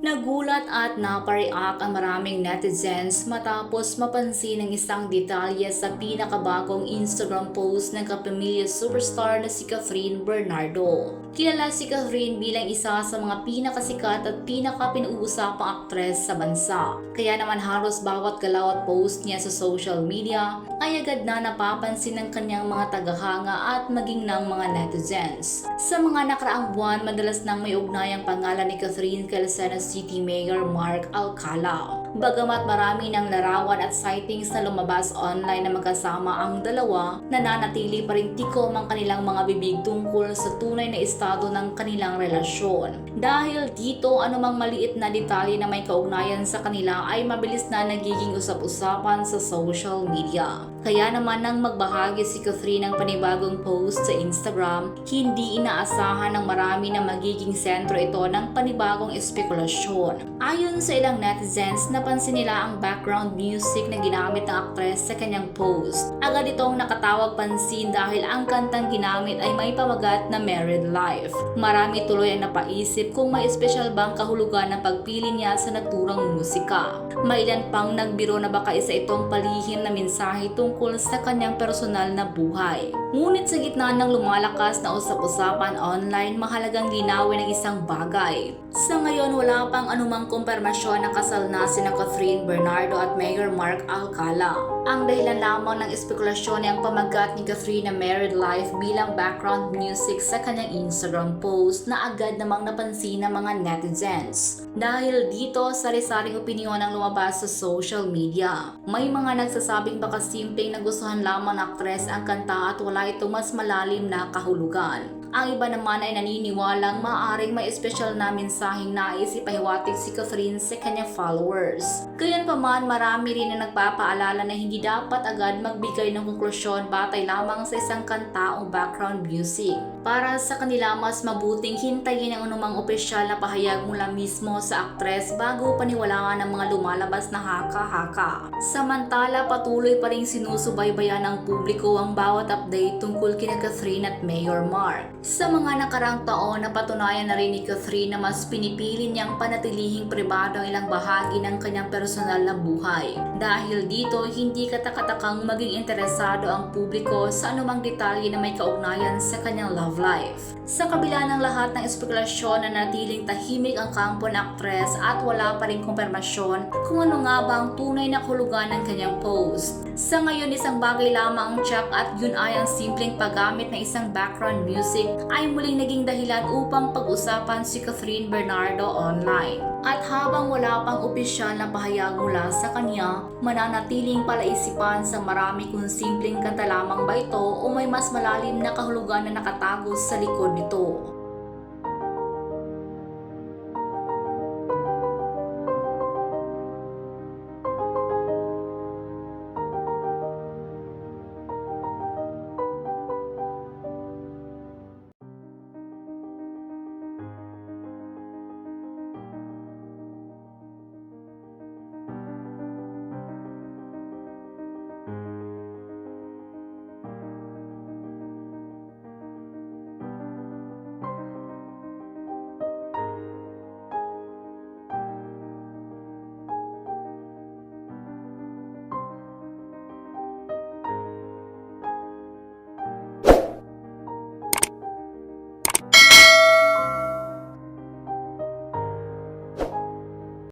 Nagulat at napareact ang maraming netizens matapos mapansin ang isang detalye sa pinakabagong Instagram post ng kapamilya superstar na si Catherine Bernardo. Kilala si Catherine bilang isa sa mga pinakasikat at pinaka-pinag-uusapang aktres sa bansa. Kaya naman halos bawat galaw at post niya sa social media ay agad na napapansin ng kanyang mga tagahanga at maging ng mga netizens. Sa mga nakaraang buwan, madalas nang may ugnayang pangalan ni Catherine kay Lucena City Mayor Mark Alcala. Bagamat marami ng larawan at sightings na lumabas online na magkasama ang dalawa, nananatili pa rin tikom ang kanilang mga bibig tungkol sa tunay na estado ng kanilang relasyon. Dahil dito, anumang maliit na detalye na may kaugnayan sa kanila ay mabilis na nagiging usap-usapan sa social media. Kaya naman nang magbahagi si Catherine ng panibagong post sa Instagram, hindi inaasahan ng marami na magiging sentro ito ng panibagong espekulasyon. Ayon sa ilang netizens, napansin nila ang background music na ginamit ng aktres sa kanyang post. Agad itong nakatawag pansin dahil ang kantang ginamit ay may pamagat na Married Life. Marami tuloy ang napaisip kung may espesyal bang kahulugan na pagpili niya sa naturang musika. May ilan pang nagbiro na baka isa itong palihim na mensahe tungkol sa kanyang personal na buhay. Ngunit sa gitna ng lumalakas na usap-usapan online, mahalagang linawin ang isang bagay. Sa ngayon, wala pang anumang kumpirmasyon na kasal na sina Catherine Bernardo at Mayor Mark Alcala. Ang dahilan lamang ng espekulasyon ay ang pamagat ni Catherine na Married Life bilang background music sa kanyang Instagram post na agad namang napansin ng mga netizens. Dahil dito, sari-saring opinyon ang lumabas sa social media. May mga nagsasabing baka simpleng nagustuhan lamang ng aktres ang kanta at wala itong mas malalim na kahulugan. Ang iba naman ay naniniwalang maaaring may espesyal na mensaheng nais ipahiwatig si Catherine sa kanyang followers. Gayunpaman, marami rin na nagpapaalala na hindi dapat agad magbigay ng konklusyon batay lamang sa isang kanta o background music. Para sa kanila, mas mabuting hintayin ang anumang opisyal na pahayag mula mismo sa aktres bago paniwalaan ang mga lumalabas na haka-haka. Samantala, patuloy pa rin sinusubaybayan ng publiko ang bawat update tungkol kina Catherine at Mayor Mark. Sa mga nakarang taon, napatunayan na rin ni Catherine na mas pinipili niyang panatilihing pribado ang ilang bahagi ng kanyang personal na buhay. Dahil dito, hindi katakatakang maging interesado ang publiko sa anumang detalye na may kaugnayan sa kanyang love life. Sa kabila ng lahat ng espekulasyon na natiling tahimik ang kampo ng aktres at wala pa rin kumpirmasyon kung ano nga ba ang tunay na kahulugan ng kanyang post. Sa ngayon, isang bagay lamang ang check at yun ay ang simpleng paggamit ng isang background music ay muling naging dahilan upang pag-usapan si Catherine Bernardo online. At habang wala pang opisyal na pahayag mula sa kanya, mananatiling palaisipan sa marami kung simpleng kanta lamang ba ito o may mas malalim na kahulugan na nakatago sa likod nito.